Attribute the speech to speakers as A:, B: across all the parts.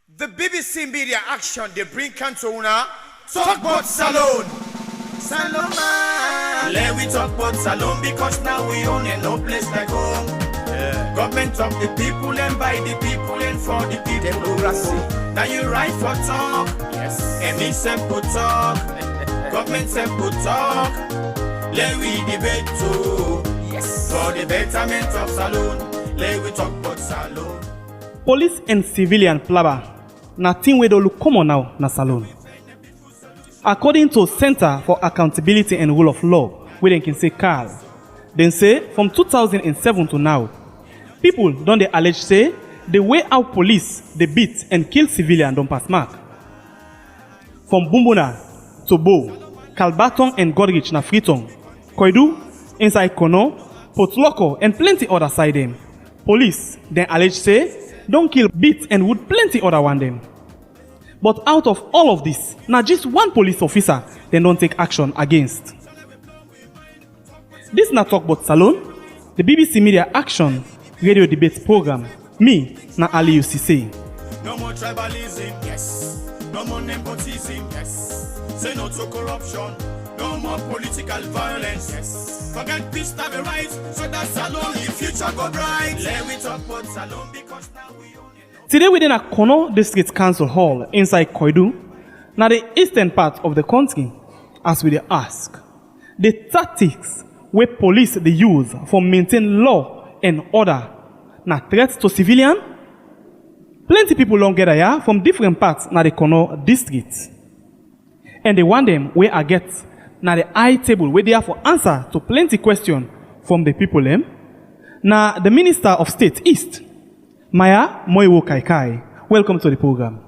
A: The BBC Media Action, they bring Cantona Talk About Salon. Salon, man. Let we talk about Salon because now we own it, no place like home. Yeah. Government of the people and by the people and for the people. Democracy. Now you right for talk. Yes. And me simple talk. Government simple talk. Let we debate too. Yes. For the betterment of Salon. Let we talk about Salon.
B: Police and civilian plaba. Na thing we don't look common now na Salon. According to Center for Accountability and Rule of Law, we then can say CAL, then say from 2007 to now, people don't they allege say the way our police they beat and kill civilians don't pass mark. From Bumbuna to Bo, Kalbaton and Godrich na Freetown, Koidu, inside Kono, Potloko and plenty other side them. Police then allege say don't kill, beat and would plenty other one them. But out of all of this, not just one police officer they don't take action against. This not talk about Salon, the BBC Media Action radio debate program. Me, na Ali UCC.
A: No more tribalism, yes. No more nepotism, yes. Say no to corruption. No more political violence, yes. Forget peace, have a right. So that Salon, the future go bright. Let me talk about Salon because now we own it.
B: Today within a Kono District Council Hall inside Koidu, now the eastern part of the country, as we dey ask, the tactics where police they use for maintain law and order, na threats to civilian. Plenty people don't get here from different parts na the Kono District, and they want them where I get na the high table where they have for answer to plenty question from the people them. Na the Minister of State East. Maya Moiwo Kaikai, welcome to the program.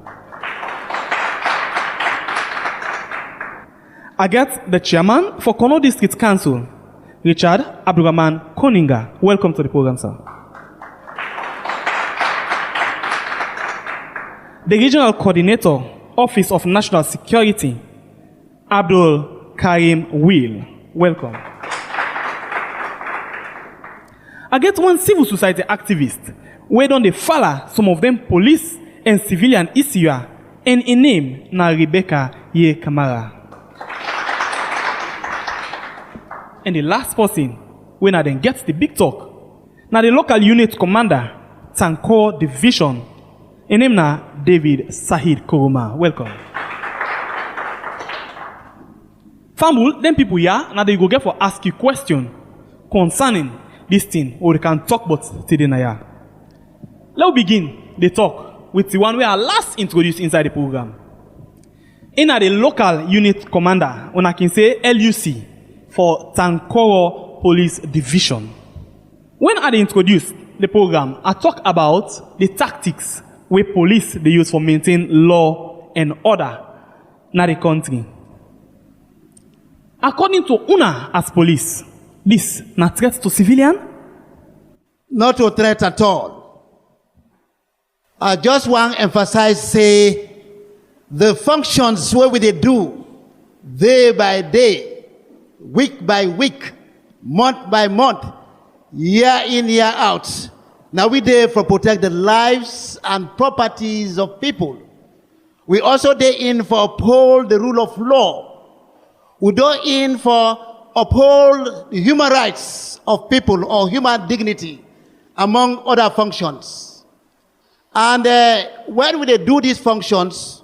B: I get the chairman for Kono District Council, Richard Abdurrahman Koninga. Welcome to the program, sir. The regional coordinator, Office of National Security, Abdul Karim Will. Welcome. I get one civil society activist. Where don't they follow some of them police and civilian issue, and in name na Rebecca Ye Kamara. And the last person when I then gets the big talk, now the local unit commander, Tankor Division, in name na David Sahid Koroma. Welcome. Fambul, then people here, now they go get for ask you question concerning this thing, or they can talk about today na ya. Let's begin the talk with the one we are last introduced inside the program. In the local unit commander, when I can say LUC for Tankoro Police Division. When I introduced the program, I talk about the tactics where police they use for maintain law and order in the country. According to UNA as police, this not threat to civilian?
C: Not a threat at all. I just want to emphasize, say, the functions where we they do, day by day, week by week, month by month, year in, year out. Now we there for protect the lives and properties of people. We also there in for uphold the rule of law. We do in for uphold the human rights of people or human dignity, among other functions. And when we do these functions,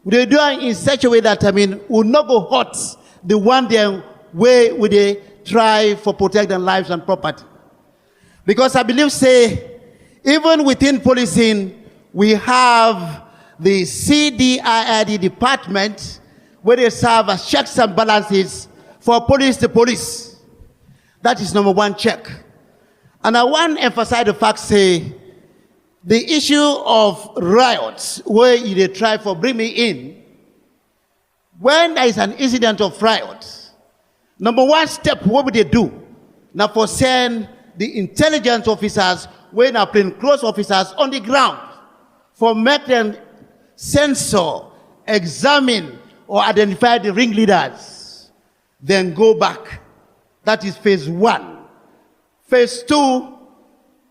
C: we do it in such a way that, we'll not go hurt the one day way we try for protect their lives and property. Because I believe, say, even within policing, we have the CDID department where they serve as checks and balances for police to police. That is number one check. And I want to emphasize the fact, say, the issue of riots, where they try for bring me in, when there is an incident of riot, number one step, what would they do? Now for send the intelligence officers, when are plain clothes officers on the ground, for make them censor, examine, or identify the ringleaders, then go back. That is phase one. Phase two,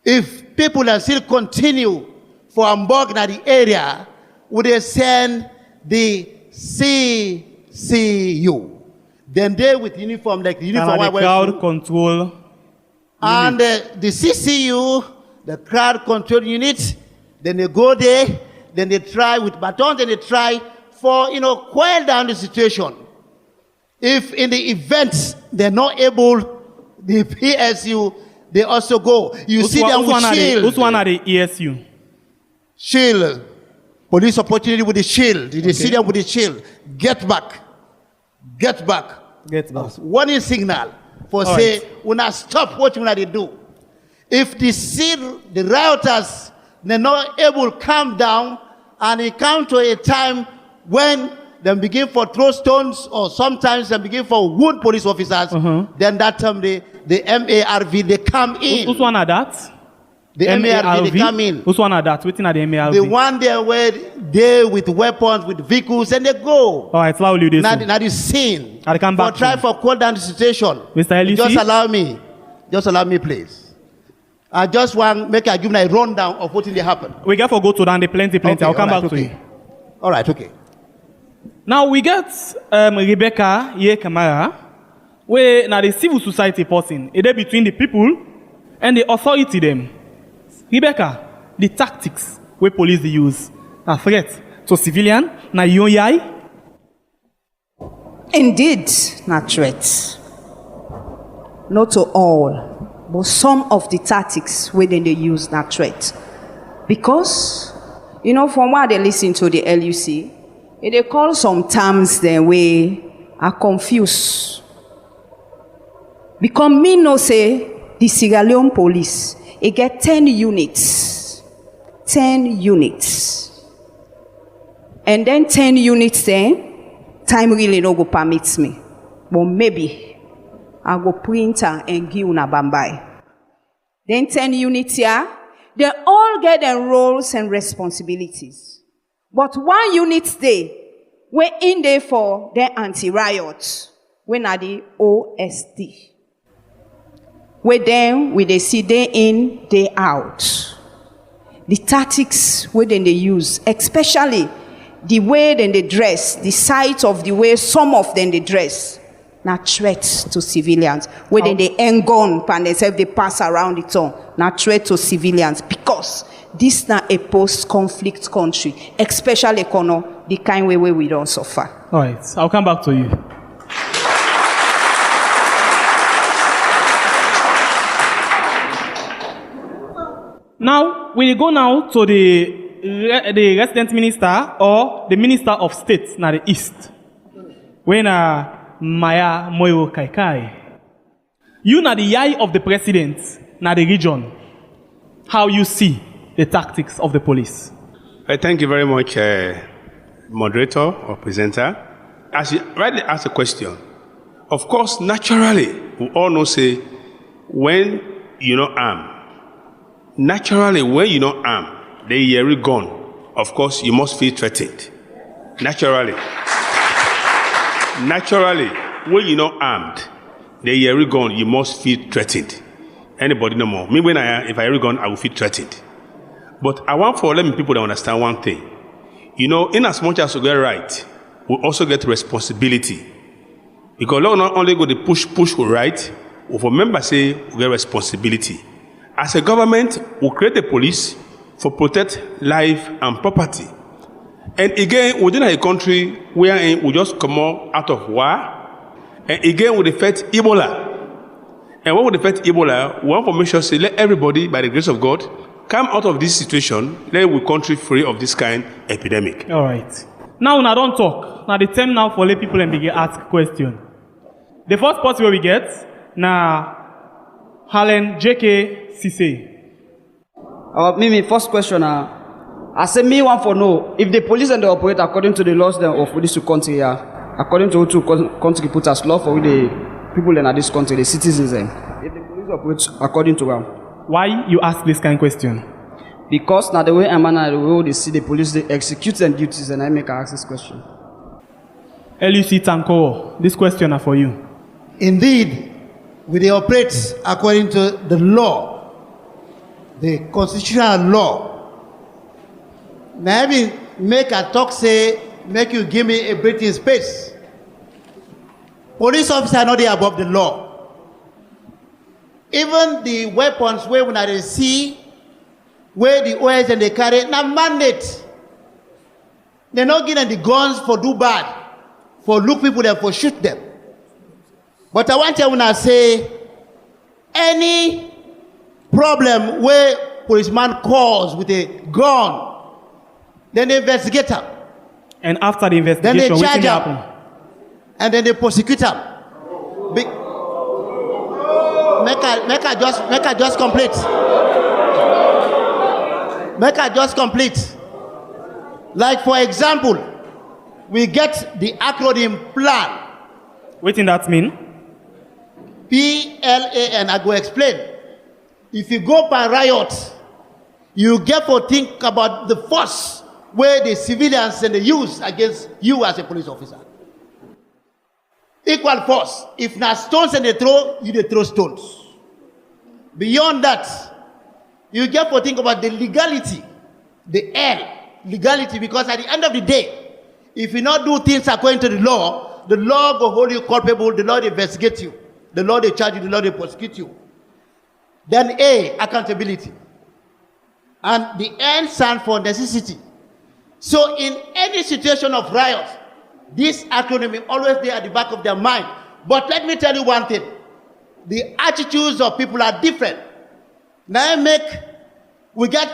C: if people are still continue for embarking at the area, would they send the CCU. Then they with uniform, like the uniform.
B: And the crowd control.
C: And the CCU, the crowd control unit, then they go there, then they try with batons, then they try for, quell down the situation. If in the event they're not able, the PSU, they also go. You see them with shield.
B: Which one are the ESU?
C: Shield. Police opportunity with the shield. You see them with the shield. Get back. Get back.
B: Get back.
C: Warning signal for
B: All
C: say,
B: right.
C: when I stop what they do. If they see the rioters, they're not able to calm down, and it comes to a time when they begin for throw stones, or sometimes they begin for wound police officers, then that time the MARV, they come in.
B: Which one are that?
C: The MARV, they come in.
B: Which one are that? Waiting at the MARV.
C: The one there where they with weapons, with vehicles, and they go.
B: All right, so how will you do
C: Now,
B: so?
C: now the scene.
B: I'll come back.
C: Try for cool down the situation.
B: Mr. Elisi?
C: Just allow me, please. I just want make I give you a rundown of what really happened.
B: We got to go to down the plenty.
C: Okay,
B: I'll come
C: all right,
B: back to
C: okay.
B: you.
C: All right, okay.
B: Now we get Rebecca Ye Kamara, where now the civil society person, is there between the people and the authority them. Rebecca, the tactics where police they use, a threat to civilian, na yai.
D: Indeed, not threats. Not to all, but some of the tactics where they use not threat. Because, from what they listen to the LUC, they call some terms the way are confused. Because me no say the Sierra Leone police, it get 10 units. 10 units. And then 10 units then, time really no go permits me. But maybe I go printer and give una bambai. Then 10 units here, they all get their roles and responsibilities. But one unit stay, we're in there for the anti-riot. When are the OSD? With them, we they see day in, day out. The tactics where then they use, especially the way then they dress, the sight of the way some of them they dress, not threats to civilians. Where then they hang gun and themselves they pass around the town, not threat to civilians, because this not a post-conflict country, especially the kind way we don't suffer.
B: All right, I'll come back to you. Now, we go now to the resident minister or the minister of state na the east. When Maya Moyo Kaikai. You na the eye of the president na the region. How you see the tactics of the police?
E: Thank you very much, moderator or presenter. As you rightly asked the question, of course, naturally, we all know say when you're not armed, naturally, when you're not armed, they hear a gun. Of course, you must feel threatened. Naturally. Naturally, when you're not armed, they hear a gun, you must feel threatened. Anybody no more. Me, if I hear a gun, I will feel threatened. But I want for let me people to understand one thing. In as much as we get right, we also get responsibility. Because Lord not only go to push for right, but for members say we get responsibility. As a government, we create the police for protect life and property. And again, within a country where we just come out of war, and again we defeat Ebola. And when we defeat Ebola, we want to make sure say let everybody, by the grace of God, come out of this situation, let we country free of this kind of epidemic.
B: All right. Now, don't talk. Now, the time now for let people and begin ask question. The first part where we get, now, Helen J.K. Cisse.
F: Me, first question, I say me want to know, if the police and they operate according to the laws of this country, according to what country put as law for the people in this country, the citizens, if the police operate according to them.
B: Why you ask this kind of question?
F: Because now the way I'm the way they see the police, they execute their duties, and I make ask this question.
B: LUC Tanko, this question are for you.
C: Indeed, they operate according to the law, the constitutional law. Now, make a talk say, make you give me a breathing space. Police officers are not there above the law. Even the weapons where when I see, where the OS and they carry, now mandate. They're not getting the guns for do bad, for look people there, for shoot them. But I want you to say, any problem where policeman calls with a gun, then they investigate them.
B: And after the investigation,
C: then they charge
B: what
C: them.
B: happen?
C: And then they prosecute them. Make her just complete. Make her just complete. Like for example, we get the acronym PLAN.
B: What does that mean?
C: PLAN. I go explain. If you go by riot, you get to think about the force where the civilians and the use against you as a police officer. Equal force. If not stones and they throw, you they throw stones. Beyond that, you get to think about the legality, the L, legality, because at the end of the day, if you not do things according to the law will hold you culpable, the law will investigate you, the law will charge you, the law will prosecute you. Then A, accountability. And the N stands for necessity. So in any situation of riot, this acronym is always there at the back of their mind. But let me tell you one thing. The attitudes of people are different. Now we get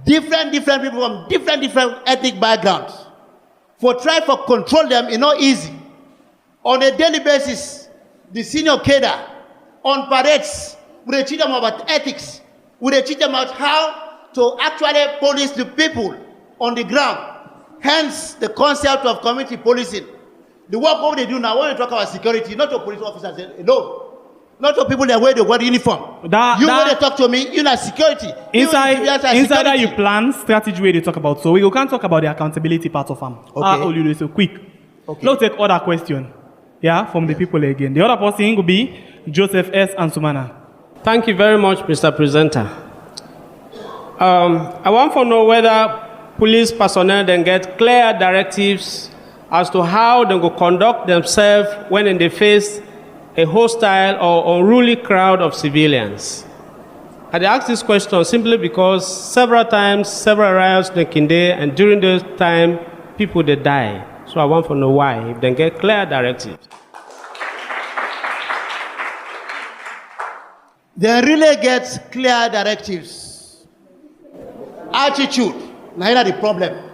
C: different people from different ethnic backgrounds. For try to control them is not easy. On a daily basis, the senior cadre on parades, we teach them about ethics. We teach them about how to actually police the people on the ground. Hence the concept of community policing. The work what they do now, when we talk about security, not to police officers alone. Not to people that wear the white uniform. When they talk to me, you're not security.
B: Inside that you plan strategy where they talk about. So we can't talk about the accountability part of them. Okay. So quick. Okay. Let's take other question. Yeah, from the people again. The other person will be Joseph S. Ansumana.
G: Thank you very much, Mr. Presenter. I want to know whether police personnel then get clear directives as to how they will conduct themselves when they face a hostile or unruly crowd of civilians. I ask this question simply because several times, several riots in Kinde, and during those time, people they die. So I want to know why, if they get clear directives.
C: They really get clear directives. Attitude, neither the problem.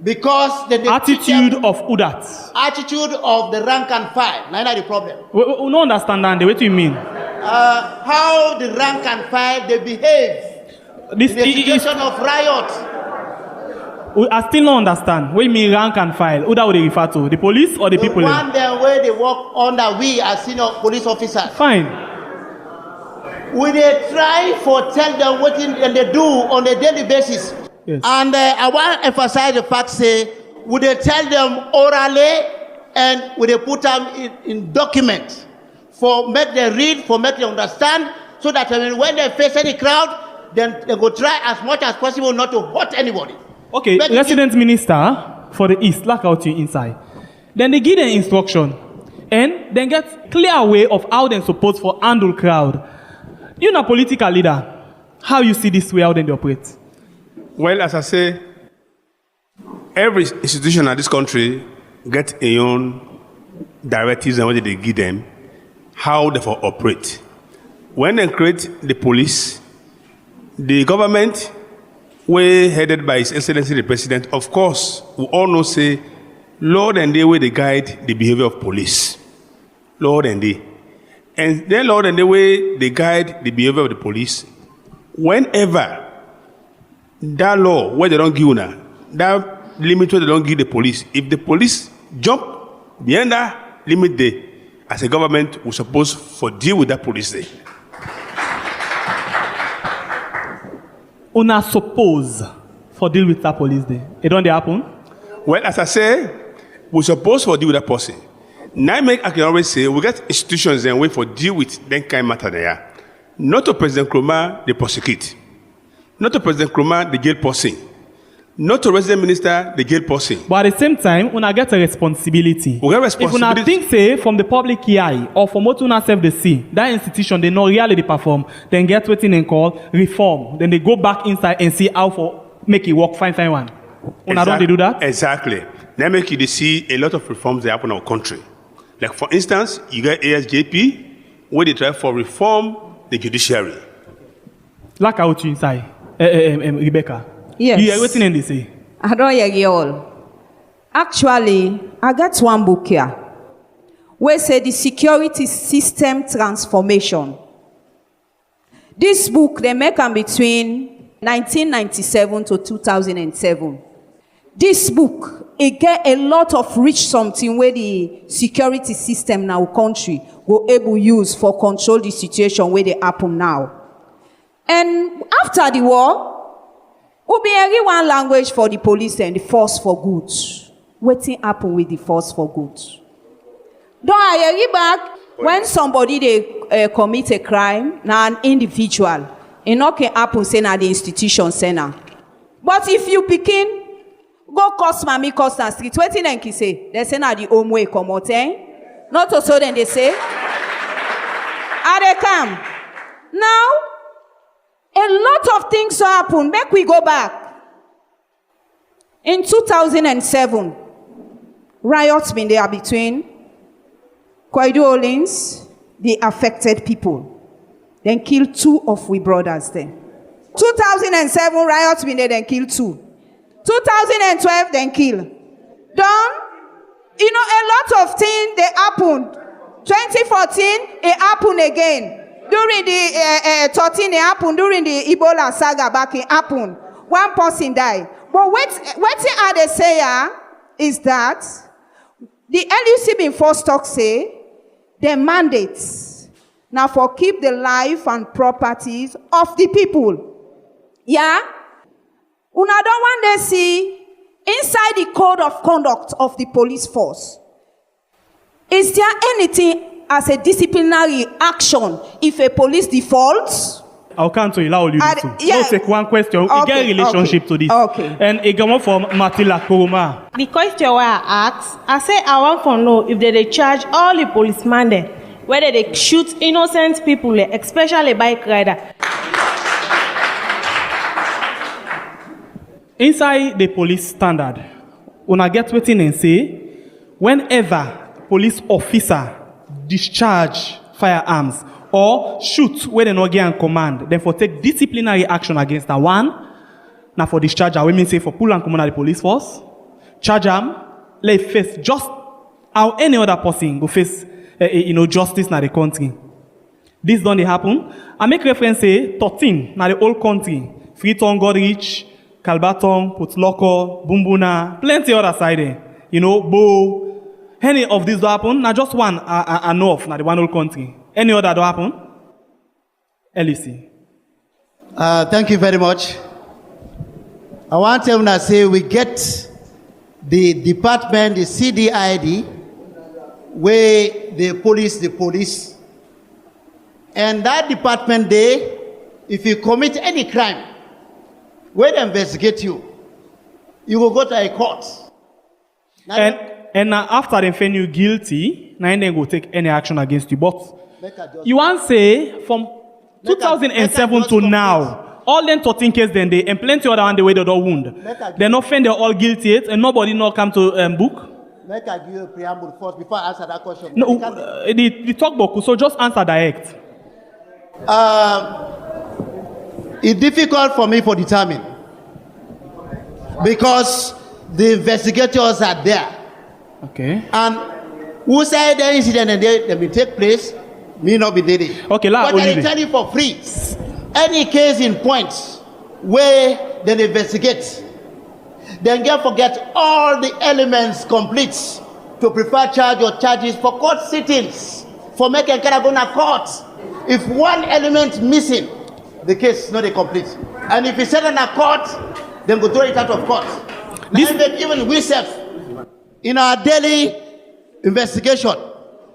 C: Because the
B: attitude of who that?
C: Attitude of the rank and file, neither the problem.
B: We don't understand that. What do you mean?
C: How the rank and file they behave
B: this
C: in a situation of riot.
B: I still don't understand. What you mean rank and file? Who that would they refer to? The police or the people?
C: The one there where they work under we as senior police officers.
B: Fine.
C: We they try for tell them what they do on a daily basis.
B: Yes.
C: And I want to emphasize the fact, say, would they tell them orally and would they put them in document for make them read, for make them understand, so that when they face any crowd, then they go try as much as possible not to hurt anybody.
B: Okay, resident minister for the East, lock out you inside. Then they give them instruction and then get clear way of how they're supposed to handle crowd. You're a political leader. How you see this way how they operate?
E: Well, as I say, every institution in this country gets a own directives and what they give them, how they operate. When they create the police, the government, headed by His Excellency the President, of course, we all know say, Lord and they way they guide the behavior of police. Lord and they. And then Lord and the way they guide the behavior of the police, whenever that law where they don't give now, that limit where they don't give the police, if the police jump beyond that limit there, as a government, we're supposed to deal with that police there.
B: Una suppose for deal with that police there. It don't happen?
E: Well, as I say, we're supposed to deal with that person. Now I can always say we get institutions and way for deal with that kind of matter there. Not to President Koroma, they prosecute. Not to President Koroma, the jail person. Not to resident minister, the gate person.
B: But at the same time, una get a responsibility.
E: We get
B: If una
E: responsibility.
B: think say from the public eye or from what una self they see, that institution they not really perform, then get waiting and call reform. Then they go back inside and see how for make it work fine one. Una don't they do that?
E: Exactly. That make you see a lot of reforms that happen in our country. Like for instance, you get ASJP, where they try for reform the judiciary.
B: Like out you inside, Rebecca.
D: Yes.
B: You hear waiting and they say.
D: I don't hear you all. Actually, I got one book here where say the security system transformation. This book they make am between 1997 to 2007. This book it get a lot of rich something where the security system now country will able use for control the situation where they happen now. And after the war, we be every one language for the police and the force for good. Wetin happen with the force for good? Don't I hear back when somebody they commit a crime, now an individual, it not can happen say na the institution center. But if you begin go cost mommy cost and street, wetin dem can say? They say na the home way come out, eh? Not to so then they say. Are they come? Now, a lot of things happen. Make we go back. In 2007, riots been there between Kwaidu Olins, the affected people. Then killed 2 of we brothers then. 2007, riots been there, then killed 2. 2012, then kill. Done? You know, a lot of things, they happened. 2014, it happened again. During the 13, it happened. During the Ebola saga back, it happened. 1 person died. But what they say is that the LUC been first talk say the mandates now for keep the life and properties of the people. Yeah? Una don't want to see inside the code of conduct of the police force. Is there anything as a disciplinary action if a police defaults?
B: I'll come to allow you to.
D: Yeah.
B: Let's take one question.
D: Okay,
B: You get a relationship to this.
D: Okay.
B: And it come from Matila Koroma.
H: The question where I asked, I say I want to know if they charge all the policemen there, whether they shoot innocent people, especially bike rider.
B: Inside the police standard, una get waiting and say, whenever police officer discharge firearms or shoot where they not get command, then for take disciplinary action against that one, now for discharge, we mean say for pull and command of the police force, charge them, let face just how any other person go face justice na the country. This don't happen. I make reference say 13 na the whole country. Freetown, Godrich, Kalbatong, Putloko, Bumbuna, plenty other side there. Bo. Any of these do happen? Now just one I know of, now the one whole country. Any other do happen? LEC.
C: Thank you very much. I want to say we get the department, the CDID, where the police. And that department there, if you commit any crime, where they investigate you, you will go to a court. Now
B: and after they find you guilty, now they go take any action against you. But you want to say from 2007 to now, all them 13 cases, then they and plenty other one the way they don't wound. They not find they're all guilty yet, and nobody not come to book.
C: Make I give you a preamble first before I answer that question.
B: No, the talk book. So just answer direct.
C: It's difficult for me to determine because the investigators are there.
B: Okay.
C: And who said the incident and they will take place, me not be there.
B: Okay,
C: but I tell you for free, any case in points where they investigate, then get forget all the elements complete to prefer charge or charges for court sittings, for making Karagona court. If one element missing, the case is not complete. And if it's set in a court, then go throw it out of court. Even we self, in our daily investigation,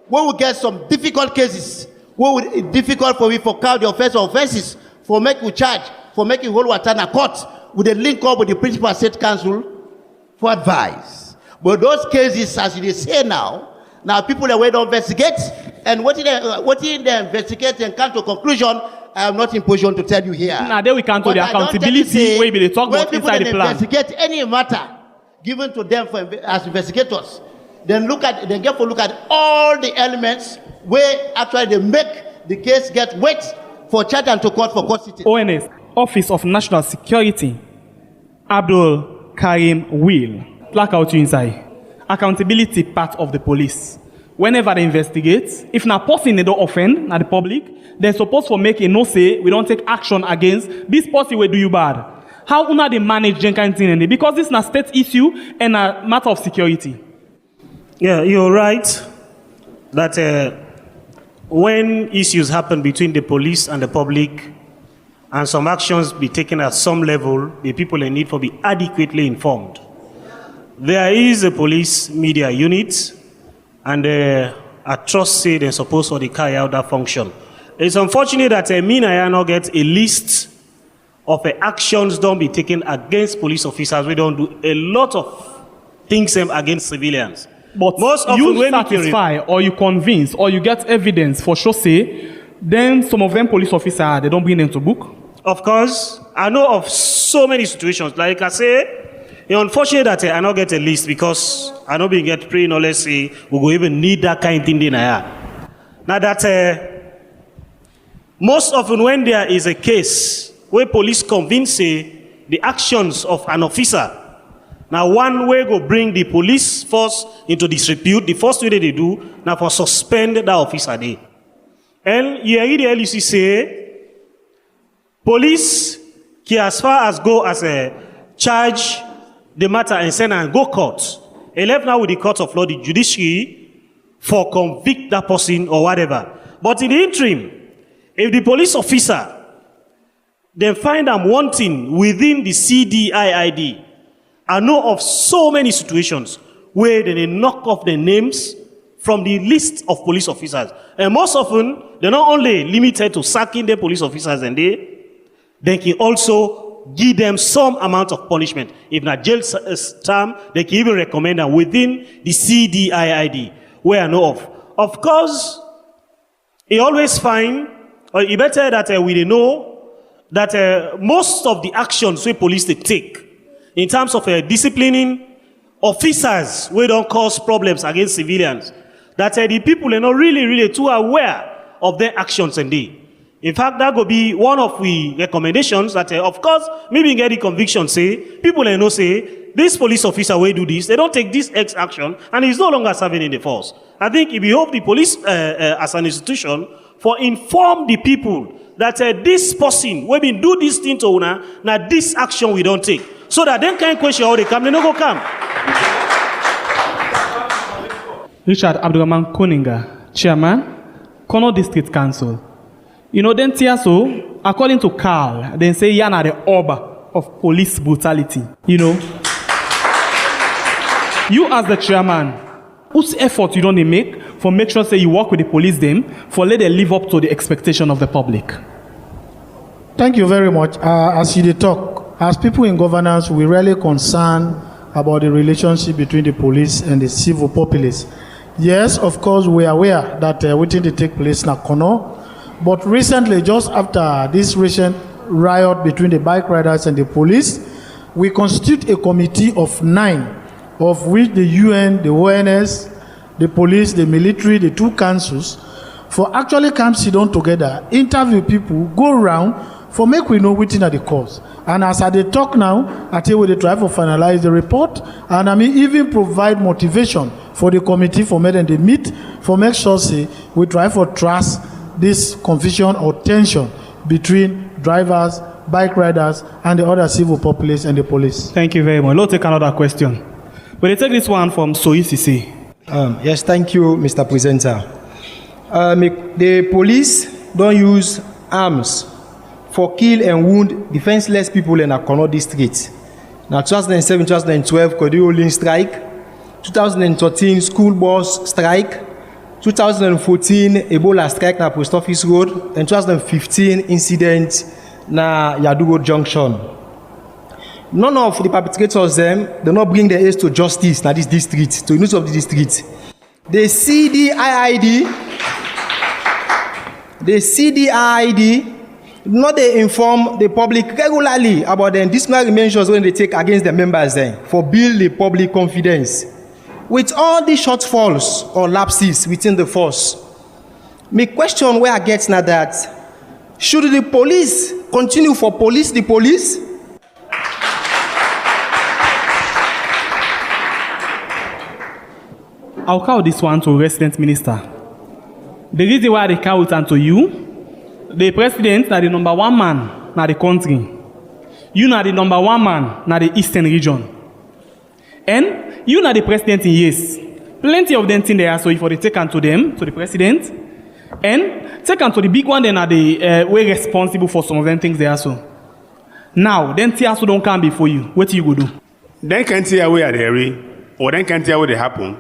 C: when we get some difficult cases, where it's difficult for we for count the offenses, for make we charge, for making whole water in a court, with a link up with the principal state council for advice. But those cases, as they say now people are waiting to investigate, and what they investigate and come to a conclusion, I am not in position to tell you here.
B: Now there we come to the accountability where they talk about inside the plan.
C: Investigate any matter given to them as investigators, then look at all the elements where actually they make the case get weight for charge and to court for court sitting.
B: ONS, Office of National Security, Abdul Karim Will. Plaque out you inside. Accountability part of the police. Whenever they investigate, if na person they don't offend na the public, they're supposed to make a no say, we don't take action against this person will do you bad. How una they manage gen kind thing? Because this is a state issue and a matter of security.
I: Yeah, you're right that when issues happen between the police and the public, and some actions be taken at some level, the people in need for be adequately informed. There is a police media unit, and I trust say they're supposed to carry out that function. It's unfortunate that me and I not get a list of actions don't be taken against police officers. We don't do a lot of things against civilians.
B: But
I: most often
B: you satisfy or you convince or you get evidence for sure say, then some of them police officers, they don't bring them to book?
I: Of course, I know of so many situations. Like I say, it's unfortunate that I not get a list because I know we get pre knowledge say we go even need that kind of thing in here. Now that most often when there is a case where police convince the actions of an officer, now one way go bring the police force into disrepute, the first way they do, now for suspend that officer day. And you hear the LUC say, police can as far as go as a charge the matter and send and go court. They left now with the court of law, the judiciary, for convict that person or whatever. But in the interim, if the police officer then find them wanting within the CDIID, I know of so many situations where they knock off the names from the list of police officers. And most often, they're not only limited to sacking the police officers and they can also give them some amount of punishment. If not jail term, they can even recommend them within the CDIID, where I know of. Of course, you always find, or you better that we know that most of the actions where police they take in terms of disciplining officers who don't cause problems against civilians, that the people are not really too aware of their actions and they. In fact, that could be one of the recommendations that, of course, maybe get the conviction say, people know say, this police officer will do this, they don't take this X action, and he's no longer serving in the force. I think if we hope the police as an institution for inform the people that this person, we been do this thing to una, now this action we don't take. So that they can't question how they come, they don't go come.
B: Richard Abdurrahman Koninga, Chairman, Kono District Council. You know, then so, according to Carl, they say Yana the orb of police brutality. You know, you as the chairman, whose effort you don't make for make sure say you work with the police them for let them live up to the expectation of the public?
J: Thank you very much. As you talk, as people in governance, we really concerned about the relationship between the police and the civil populace. Yes, of course, we are aware that waiting to take place in Kono. But recently, just after this recent riot between the bike riders and the police, we constitute a committee of 9, of which the UN, the ONS, the police, the military, the 2 councils, for actually come sit down together, interview people, go around, for make we know which are the cause. And as I talk now, I tell you they try to finalize the report, and I mean even provide motivation for the committee for me and they meet, for make sure say we try for trust this confusion or tension between drivers, bike riders, and the other civil populace and the police.
B: Thank you very much. Let's take another question. But let's take this one from Soisisi.
K: Yes, thank you, Mr. Presenter. The police don't use arms for kill and wound defenseless people in Akono district. Now, 2007, 2012, Kodioling strike. 2013, school bus strike. 2014, Ebola strike na Post Office Road. And 2015, incident na Yadugo Junction. None of the perpetrators them, they not bring their case to justice na this district, to news of the district. The CDID, not they inform the public regularly about the disciplinary measures when they take against the members then for build the public confidence. With all the shortfalls or lapses within the force, my question where I get now that should the police continue for police the police?
B: I'll call this one to resident minister. The reason why they call it unto you, the president is the number one man in the country. You are the number one man in the eastern region. And you are the president in years. Plenty of them things there, so if they take unto them, to the president, and take unto the big one, then are the way responsible for some of them things there so. Now, then Tiasu don't come before you. What you go do?
E: Then can't tell where they are, or then can't tell what they happen.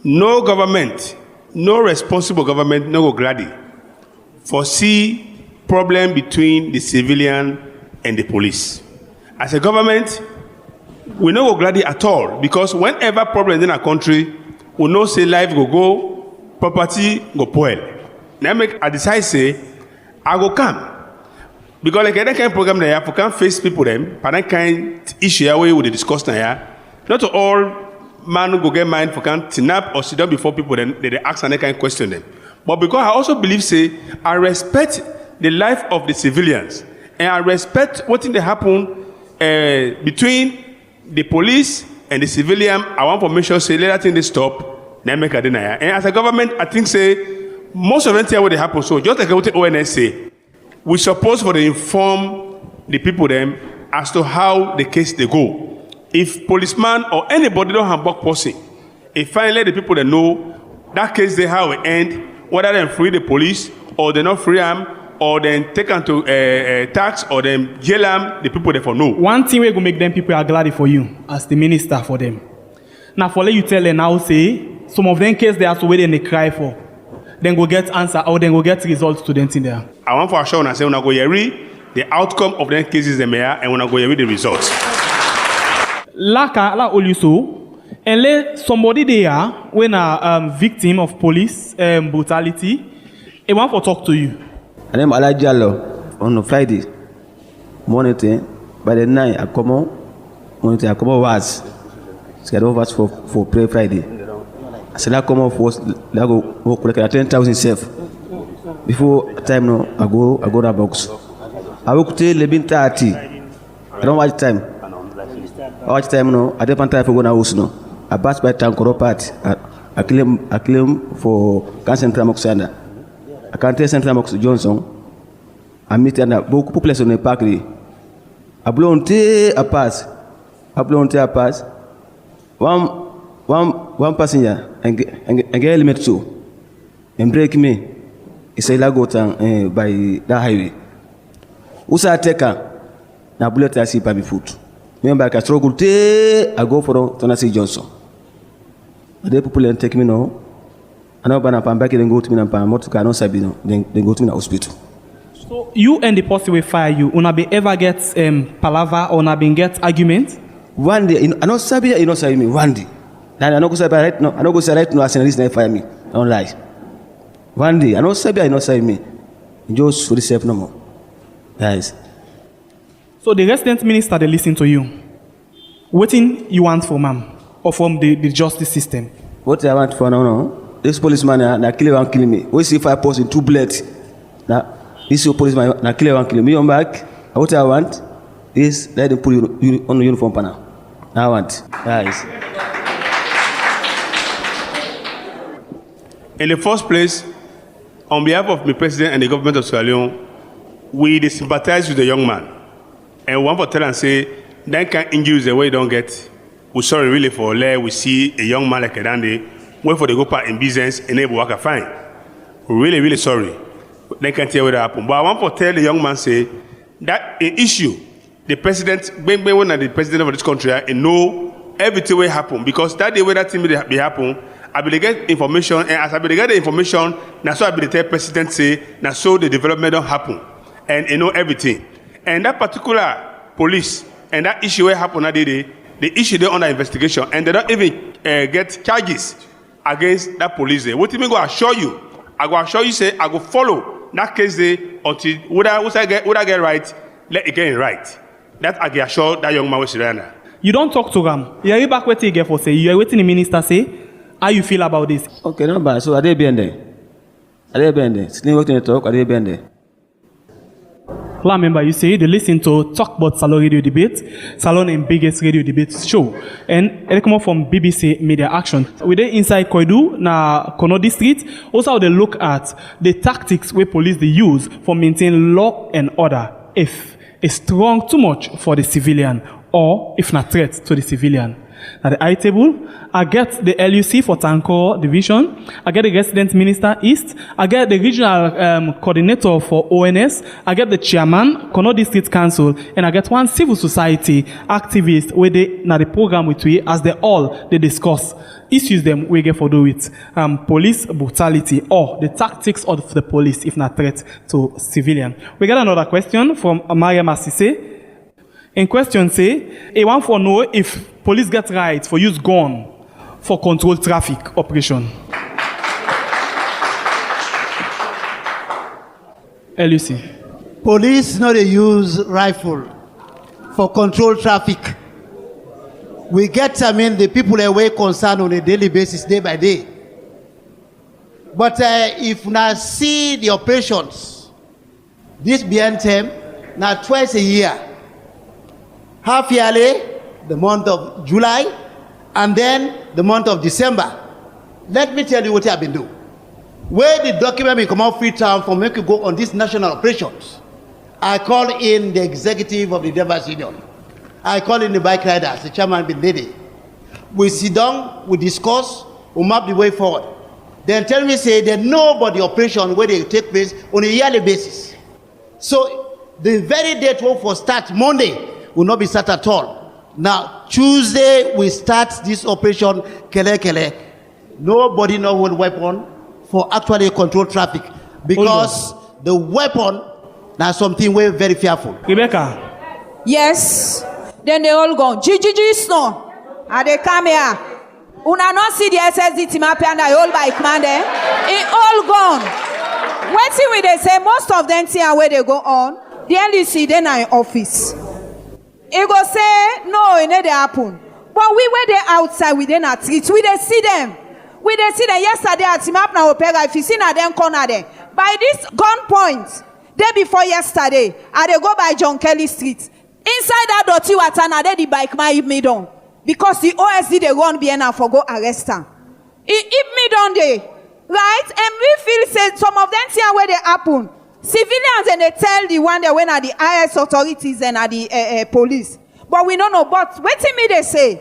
E: No government, no responsible government, no go glad foresee problem between the civilian and the police. As a government, we no go glad at all because whenever problem in a country, we know say life go, property go spoil. Now I decide say I go come because like that kind of program there, we can face people them, but that kind issue where we discuss now. Not all man go get mind for can kidnap or sit down before people then they ask and they can question them. But because I also believe say I respect the life of the civilians and I respect what thing they happen between the police and the civilian. I want to make sure say let that thing they stop. Then make a deny. And as a government, I think say most of them tell what they happen. So just like what the ONS say, we supposed for to inform the people them as to how the case they go. If policeman or anybody don't have back person, if finally the people that know that case they how it end, whether they free the police or they not free them or then take them to tax or then jail them, the people they for know.
B: One thing we go make them people are glad for you as the minister for them. Now for let you tell them now say some of them case they have to wait and they cry for, then go get answer or then go get results to them in there.
E: I want for sure when I say when I go here the outcome of them cases them here and when I go here the results.
B: Laka la oluso, and let somebody there when a victim of police brutality, I want to talk to you.
L: I am Alajalo on a Friday morning. By the night, I come was scheduled us for pray Friday. I said I come off was go collect 10,000 self. Before time no, I go that box. I will tell 11:30. I don't watch time. I watch time no. I don't time for go na house no. I pass by Tankoro part. I claim for Central Moxana. I can't tell Central Mox Johnson. I meet and beaucoup de places on the park. I blow a pass. One passenger and get element two and break me. It's a lagotan by that highway. Usa teka na bullet I see by my foot. Remember I struggle I go for Tennessee Johnson. The people take me now. I know when I'm back, then go to me and motor no sabino, then go to me hospital.
B: So you and the person will fire you. Una be ever get palaver or una be get argument?
L: One day, I know Sabia, you know say me. One day, now I know go say right now. I know go say right now. As an reason fire me, don't lie. One day, I know Sabia, you know say me. Just for the self no more, guys.
B: So the resident minister they listen to you. What thing you want from him or from the justice system?
L: What I want for now, no. This policeman na kill me. We see 5 posts in 2 bullets. Now this policeman na kill me. On back. What I want is let them put you on the uniform panel. I want. Guys.
E: In the first place, on behalf of the president and the government of Sierra Leone, we sympathize with the young man. And we want to tell and say that kind of injuries the way you don't get. We're sorry really for we see a young man like a dandy. Wait for the go part in business and able work fine. Really, really sorry. They can't tell what happened. But I want to tell the young man say that an issue, the president, when the president of this country, and know everything will happen because that the way that thing will happen, I will get information, and as I will get the information, now so I will tell president say, now so the development don't happen, and you know everything. And that particular police and that issue will happen that day, the issue they under investigation, and they don't even get charges against that police there. What do you mean? Go assure you? I go assure you. Say I go follow that case there until would I get right? Let it get right. That I can assure that young man was Sierra.
B: You don't talk to them. You are back waiting again for say. You are waiting the minister say. How you feel about this?
L: Okay, no bad. So are they being there? Are they being there? Still working the talk. Are they being there?
B: Remember, you say they listen to Talk About Salon radio debate, Salon and biggest radio debate show, and they come up from BBC Media Action. We dey inside Koidu na Kono district. Also, they look at the tactics where police they use for maintaining law and order. If it's strong too much for the civilian, or if not threat to the civilian. At the high table, I get the LUC for Tankor Division, I get the Resident Minister East, I get the Regional Coordinator for ONS, I get the Chairman, Kono District Council, and I get one civil society activist where they na the program with we as they discuss issues them we get for do with police brutality or the tactics of the police if not threat to civilian. We got another question from Maria Masise. In question say, he want to know if police get right for use gun for control traffic operation. LUC.
C: Police no dey use rifle for control traffic. We get, the people away concerned on a daily basis, day by day. But if now see the operations, this BNTM, now twice a year. Half yearly, the month of July, and then the month of December. Let me tell you what I've been doing. Where the document will come out free time for me to go on these national operations, I call in the executive of the Drivers Union. I call in the bike riders, the chairman been lady. We sit down, we discuss, we map the way forward. Then tell me, say, there's nobody operation where they take place on a yearly basis. So the very date for start Monday, will not be start at all. Now, Tuesday, we start this operation, Kele Kele. Nobody know what weapon for actually control traffic. Because the weapon, now something we're very fearful.
B: Rebecca.
D: Yes. Then they all gone. Gigi snow. And they come here. Una not see the SSD team up and the whole bike man there. It all gone. When see we they say most of them see where they go on. The LUC then are in office. He go say, no, it never happen. But we were there outside, we didn't treat. We didn't see them. We didn't see them yesterday at Timap na Opera. If you see them corner there. By this gun point, day before yesterday, I they go by John Kelly Street. Inside that dirty water, now they the bike man hit me down. Because the OSD they run behind and for go arrest them. He hit me down there. Right? And we feel say some of them see where they happen. Civilians and they tell the one that when are the IS authorities and are the police. But we don't know. But wait till me they say.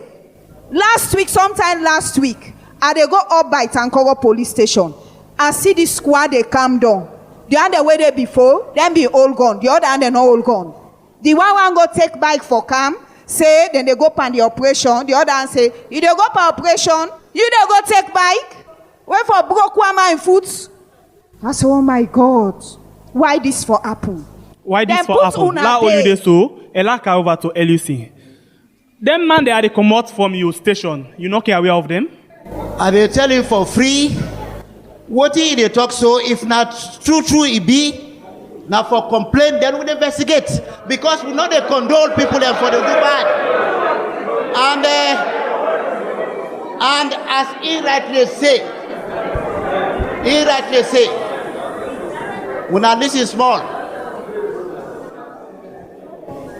D: Sometime last week, I they go up by Tankoro police station. I see the squad they come down. The other way they before, them be all gone. The other hand they not all gone. The one go take bike for camp, say then they go pan the operation. The other hand say, you they go pan operation, you they go take bike. Wait for broke one in foot. I say, oh my God. Why this for happen?
B: Why this for happen? La Olude so, Elaka over to LUC. Them man they are the come out from your station. You not care aware of them?
C: And they tell you for free. What they talk so, if not true it be, now for complaint, then we investigate. Because we know they condone people and for the do bad. And as he rightly say, when I listen small.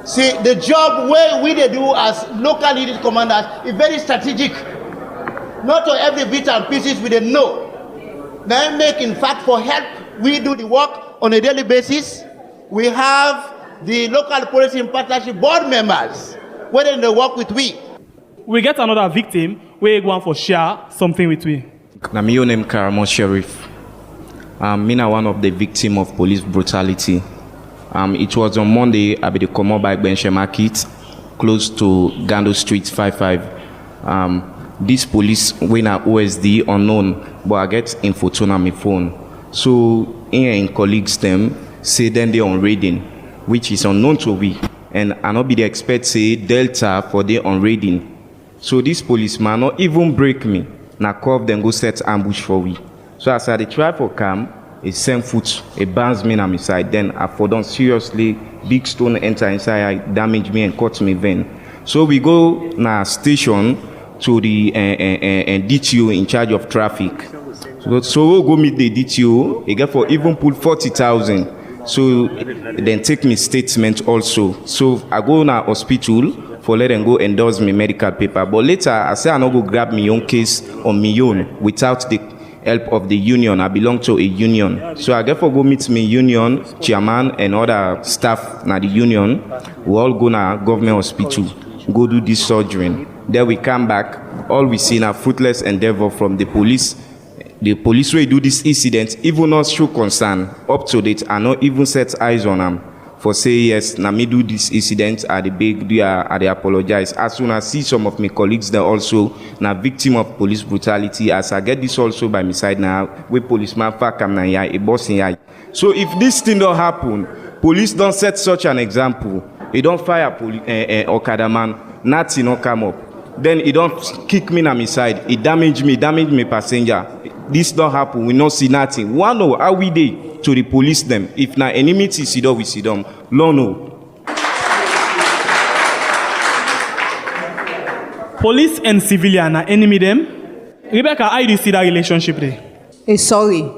C: See, the job where we they do as local leading commanders is very strategic. Not to every bit and pieces we they know. Now make in fact for help, we do the work on a daily basis. We have the local police in partnership board members, where they work with we.
B: We get another victim, we go on for share something with we.
M: I'm your name Karamo Sheriff. Me na one of the victims of police brutality. It was on Monday, I be the Komo by Benche Market, close to Gando Street 55. This police when a OSD unknown, but I get info on my phone. So in colleagues them say then they on raiding, which is unknown to we. and I not be the expert say Delta for the on raiding. So this policeman not even break me. Na curve then go set ambush for we. So as I dey try for calm, a same foot, a bands me on my side. Then I fall down seriously, big stone enter inside, damage me and cut me vein. So we go na station to the DTO in charge of traffic. So we go meet the DTO, he get for even put 40,000. So then take me statement also. So I go na hospital for let them go endorse me medical paper. But later I say I no go grab my own case on my own without the help of the union. I belong to a union. So I get for go meet me union chairman and other staff na the union. We all go na government hospital, go do this surgery. Then we come back, all we see na fruitless endeavor from the police. The police will do this incident, even not show concern, up to date, and not even set eyes on them. For say yes, na me do this incident, I the beg, I the apologize. As soon as I see some of my colleagues that also na victim of police brutality, as I get this also by my side now, we policeman fuck am na a boss in. So if this thing don't happen, police don't set such an example. They don't fire Okada man, nothing don't come up. Then he don't kick me on my side. He damage me passenger. This don't happen. We not see nothing. One know how we dey to the police them. If na enmity see them, we see them. No, no.
B: Police and civilian are enemy them. Rebecca, how do you see that relationship there?
D: Sorry.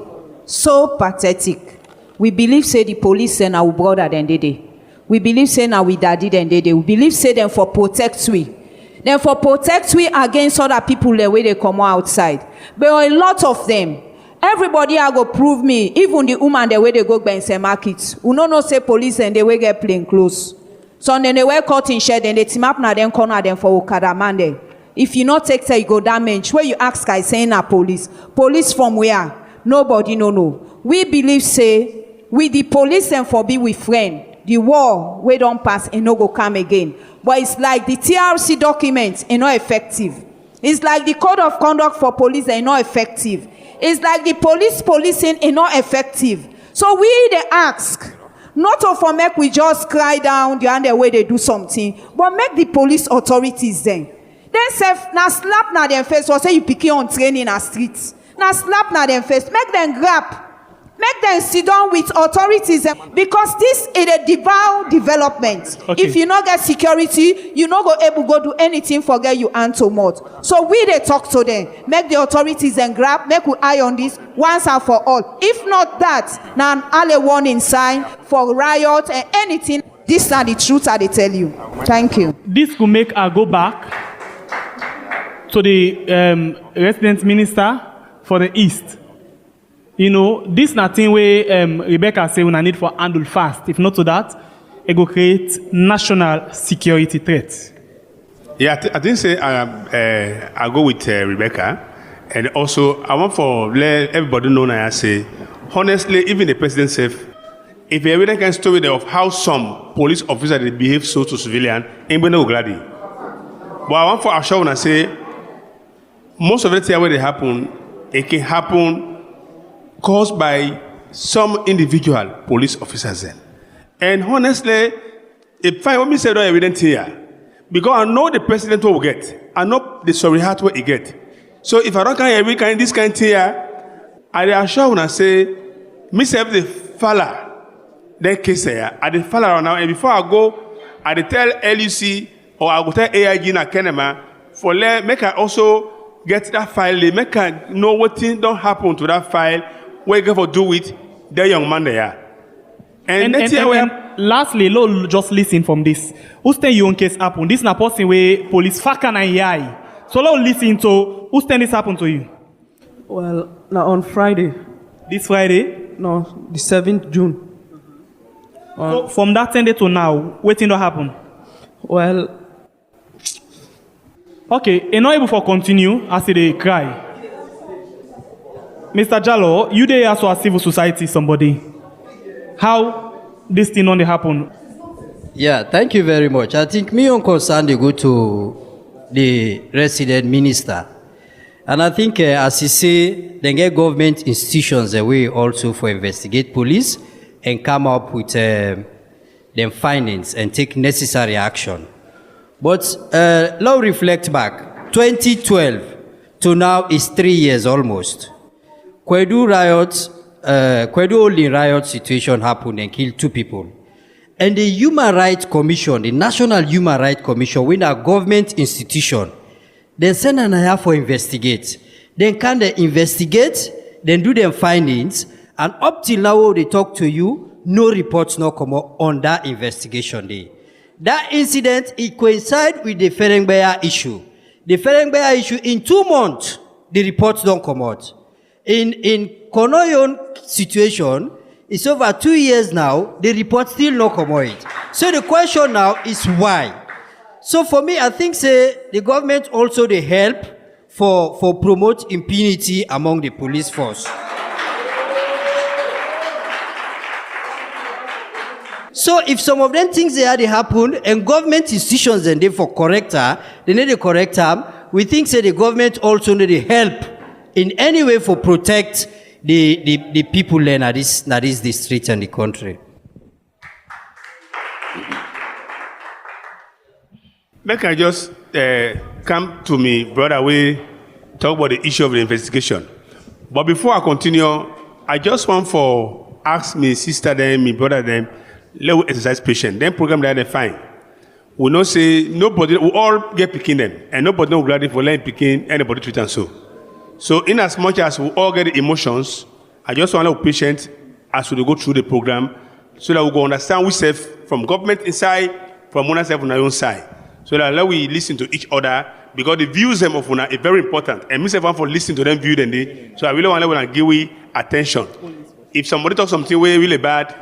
D: So pathetic. We believe say the police and our brother then they. We believe say now we daddy then they. We believe say them for protect we. Then for protect we against other people the way they come outside. But a lot of them, everybody are go prove me, even the woman the way they go by in markets. We no say police and they way get plain clothes. So then they wear cotton shirt and they team up na them corner them for Okada man there. If you not take care, you go damage. Where you ask guys saying na police. Police from where? Nobody no. We believe say with the police and for be with friend. The war we don't pass and no go come again. But it's like the TRC documents are not effective. It's like the code of conduct for police are not effective. It's like the policing is not effective. So we they ask, not to for make we just cry down the other way they do something, but make the police authorities then. Then say, na slap na them face, or say you pick on training a streets. Na slap na them face, make them grab. Make them sit down with authorities because this is a devout development. Okay. If you not get security, you not go able go do anything forget you and to mouth. So we they talk to them, make the authorities and grab, make we eye on this once and for all. If not that, now an early warning sign for riot and anything. These are the truth I tell you. Thank you.
B: This could make her go back to the resident minister for the East. You know, this nothing where Rebecca say we need for handle fast. If not to that, it will create national security threats.
E: Yeah, I think say I go with Rebecca, and also I want for let everybody know now. I say honestly, even the president said, if you ever can story of how some police officers they behave so to civilian, ain't no glad. But I want for assure when I say most of the time where they happen, it can happen caused by some individual police officers then. And honestly, if I want me to say that evidence here, because I know the president will get, I know the sorry heart will he get. So if I don't carry every kind this kind here, I assure when I say, me say the fella, then case here, I the fella now, and before I go, I tell LUC or I go tell AIG na Kenema for make I also get that file, make I know what thing don't happen to that file. What you going to do with the young man there? And
B: lastly, Lord, just listen from this. Who's the young case happen? This is not person where police fucking and yai. So Lord, listen to who's this happen to you?
F: Well, now on Friday.
B: This Friday?
F: No, the 7th June.
B: So from that 10 day to now, what thing don't happen?
F: Well,
B: okay, and not able for continue as they cry. Mr. Jallo, you there also a civil society somebody. How this thing only happen?
N: Yeah, thank you very much. I think me on concern they go to the resident minister. And I think as you say, they get government institutions away also for investigate police and come up with them findings and take necessary action. But now reflect back, 2012 to now is 3 years almost. Kwedu only riot situation happened and killed 2 people. And the Human Rights Commission, the National Human Rights Commission, when a government institution, then send an eye for investigate. Then can they investigate, then do their findings, and up till now they talk to you, no reports no come out on that investigation day. That incident, it coincides with the Ferengbaya issue. The Ferengbaya issue, in 2 months, the reports don't come out. In Konoyon situation, it's over 2 years now, the report still not come out. So the question now is why? So for me, I think say the government also they help for promote impunity among the police force. So if some of them things they had happen and government institutions and they for corrector, they need to correct them. We think say the government also need to help in any way for protect the people in this district and the country.
E: Make I just come to me, brother, we talk about the issue of the investigation. But before I continue, I just want for ask me sister them, me brother them, let we exercise patience. Then program that they fine. We not say nobody, we all get picking them, and nobody will gladly for letting picking anybody treat and so. So in as much as we all get the emotions, I just want to be patient as we go through the program, so that we go understand we self from government inside, from one self on our own side. So that let we listen to each other, because the views them of una is very important. And myself want for listening to them view them day. So I really want to give we attention. If somebody talks something really bad,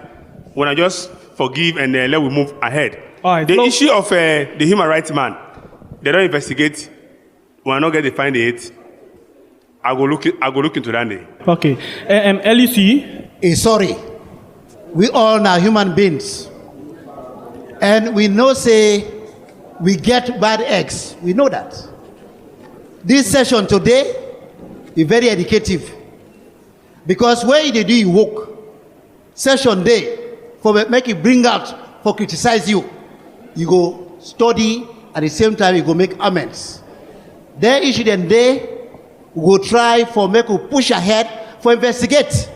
E: when I just forgive and let we move ahead.
B: All right,
E: the issue of the human rights man, they don't investigate. When I not get the find it, I go look into that day.
B: Okay. LEC.
C: Sorry. We all now human beings. And we know say we get bad eggs. We know that. This session today is very educative. Because where you do you work, session day, for make you bring out, for criticize you, you go study, at the same time you go make amends. Then issue then day, we go try for make you push ahead, for investigate.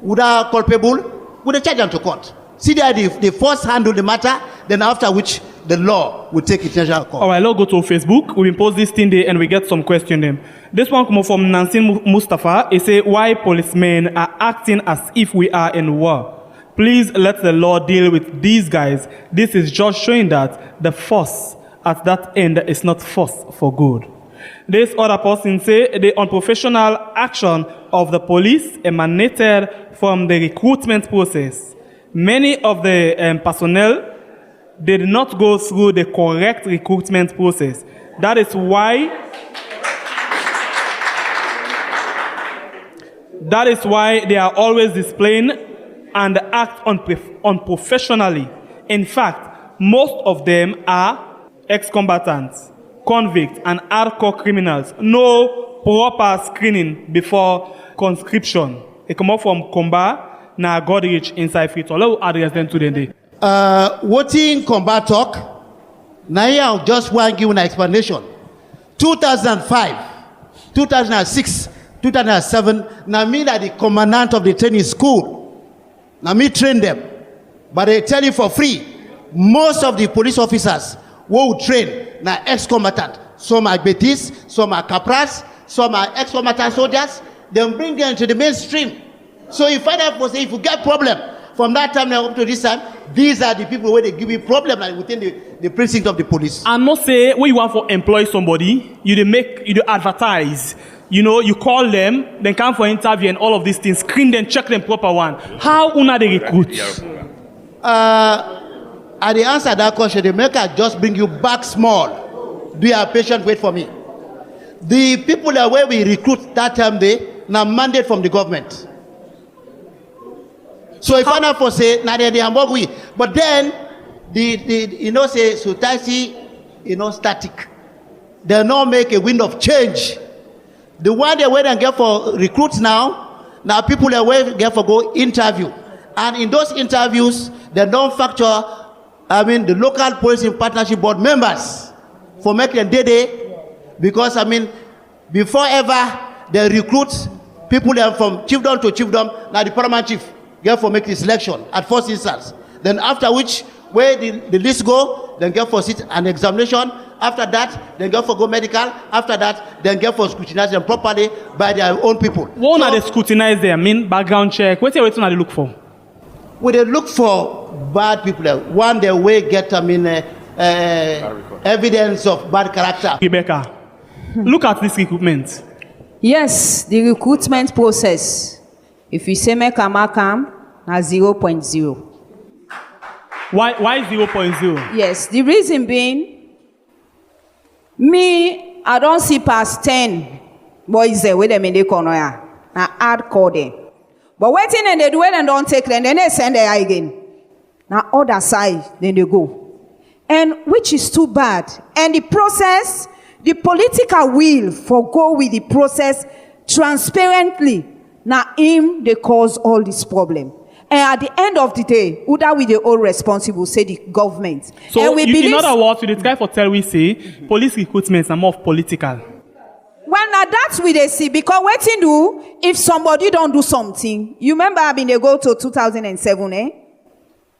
C: Without culpable, we charge them to court. See that they first handle the matter, then after which the law will take international court.
B: All right, let's go to Facebook. We post this thing there and we get some question them. This one come from Nancy Mustafa. He say, why policemen are acting as if we are in war? Please let the law deal with these guys. This is just showing that the force at that end is not force for good. This other person say the unprofessional action of the police emanated from the recruitment process. Many of the personnel did not go through the correct recruitment process. That is why they are always displaying and act unprofessionally. In fact, most of them are ex-combatants, convicts, and hardcore criminals. No proper screening before conscription. They come up from Komba, na Godrich inside Frito. Let's address them today.
C: What in combat talk? Now I just want to give an explanation. 2005, 2006, 2007, now me that the commandant of the training school. Now me train them. But they tell you for free. Most of the police officers who train now ex-combatant. Some are Betis, some are Capras, some are ex-combatant soldiers. Then bring them to the mainstream. So you find out, if you get problem, from that time now up to this time, these are the people where they give you problem like within the precinct of the police.
B: I must say, when you want to employ somebody, you advertise. You know, you call them, then come for interview and all of these things, screen them, check them proper one. How una they recruit?
C: At the answer to that question, the maker just bring you back small. Be a patient, wait for me. The people that where we recruit that time they now mandate from the government. So if I not for say now they are we, but then the say society static. They not make a wind of change. The one they wait and get for recruits now people they wait get for go interview, and in those interviews they don't factor, the local police in partnership board members for making day, because, before ever they recruit people from chiefdom to chiefdom, now the paramount chief get for making selection at first instance. Then after which, where the list go, then get for sit an examination. After that, then get for go medical. After that, then get for scrutinize them properly by their own people.
B: What are they scrutinize them? Background check. What are they look for?
C: Well, they look for bad people. One, they way get, evidence of bad character.
B: Rebecca, look at this recruitment.
D: Yes, the recruitment process. If you say make a mark, na 0.0.
B: Why 0.0?
D: Yes, the reason being, I don't see past 10 boys there with them in the corner. Now hardcore them. But waiting and they do it and don't take them, then they send them again. Now other side, then they go. And which is too bad. And the process, the political will for go with the process transparently. Now him, they cause all this problem. And at the end of the day, who that with the all responsible, say the government.
B: So
D: and we
B: in other words, you try for tell we say police recruitments are more political.
D: Well, now that's what they see, because waiting do if somebody don't do something. You remember they go to 2007,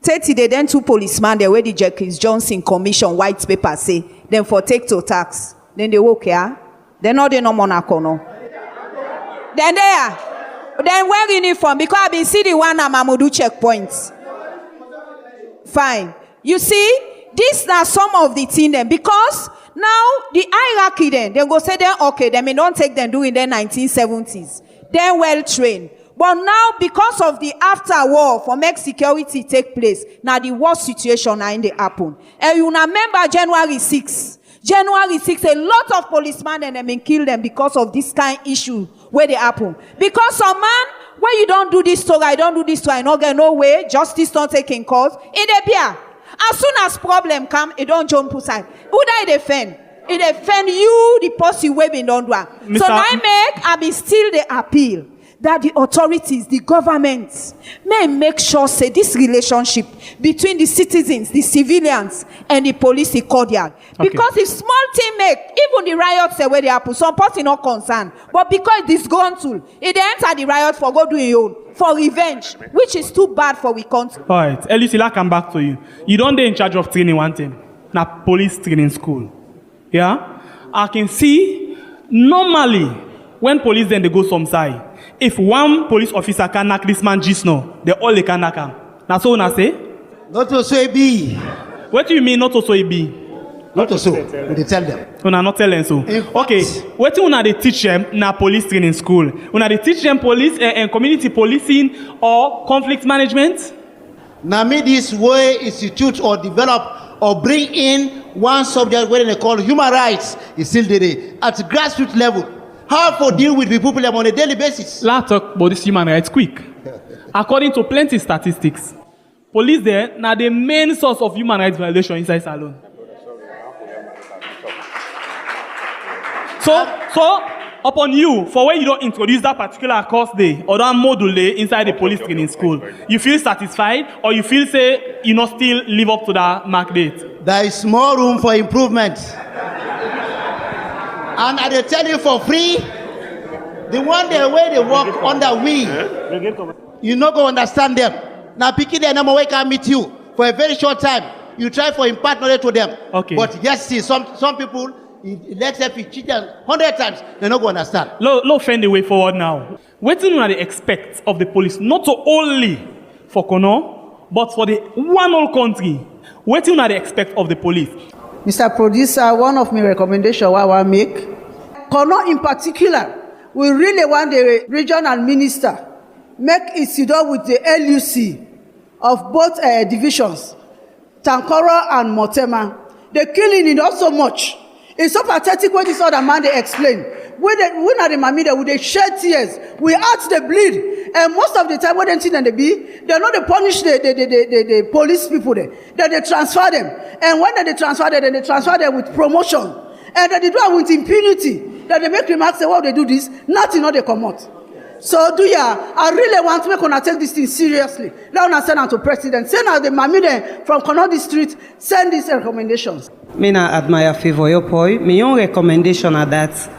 D: 30 they then 2 policemen there where the Jacques Johnson commission white paper say then for take to tax. Then they walk here. Then no monaco no. Then they are. Then wear uniform because I been see the one at Mamudu checkpoints. Fine. You see, these are some of the things then, because now the hierarchy then they go say then okay, they may not take them doing the 1970s. Then well trained. But now because of the after war for make security take place, now the war situation now in the happen. And you remember January 6. January 6, a lot of policemen and them killed them because of this kind of issue where they happen. Because some man, when you don't do this to I don't do this to I not get no way, justice not taking cause, it appear. As soon as problem come, it don't jump aside. Who that defend? It defend you, the person where we don't do. So now I be still the appeal that the authorities, the governments, may make sure say this relationship between the citizens, the civilians, and the police is cordial. Okay. Because if small thing make, even the riots where they happen, some person not concerned. But because this gun tool, it enter the riot for go do your own, for revenge, which is too bad for we country.
B: All right, Elusila, I come back to you. You don't in charge of training one thing, na police training school. Yeah? I can see, normally, when police then they go some side, if one police officer can knock this man just now, they all they can knock him. That's all I say?
C: Not to say be.
B: What do you mean not to say be?
C: Not to so. They tell them.
B: Una not telling so. Okay. What do una they teach them na police training school? Una they teach them police and community policing or conflict management?
C: Now me this way institute or develop or bring in one subject where they call human rights is still there at grassroots level. How to deal with people on a daily basis?
B: Let's talk about this human rights quick. According to plenty statistics, police there now the main source of human rights violation inside Salone. So upon you, for when you don't introduce that particular course day or that module day inside the police training school, you feel satisfied or you feel say you not still live up to that mark date?
C: There is more room for improvement. And I tell you for free, the one the way they work under we, you not going to understand them. Now picking their number, wake up meet you for a very short time. You try for impart knowledge to them.
B: Okay.
C: But yes, see, some people, let's say if you cheat them 100 times, they're not going to understand.
B: Low find the way forward now. What do you expect of the police, not to only for Kono, but for the one whole country? What do you expect of the police?
O: Mr. Producer, one of my recommendations I want to make, Kono in particular, we really want the regional minister make it sit down with the LUC of both divisions, Tankoro and Motema. The killing is not so much. It's so pathetic when this other man they explain. When are the mamida, with they shed tears, we ask they bleed. And most of the time, when they see them, they're not they punish the police people there. Then they transfer them. And when they transfer them, then they transfer them with promotion. And then they do it with impunity. That they make remarks say, well, they do this, nothing, not they come out. So do ya? I really want to make una take this thing seriously. Let una send am to president. Send out the mami dem from Kono district. Send these recommendations.
P: Me na admire favor your boy. Me own recommendation are that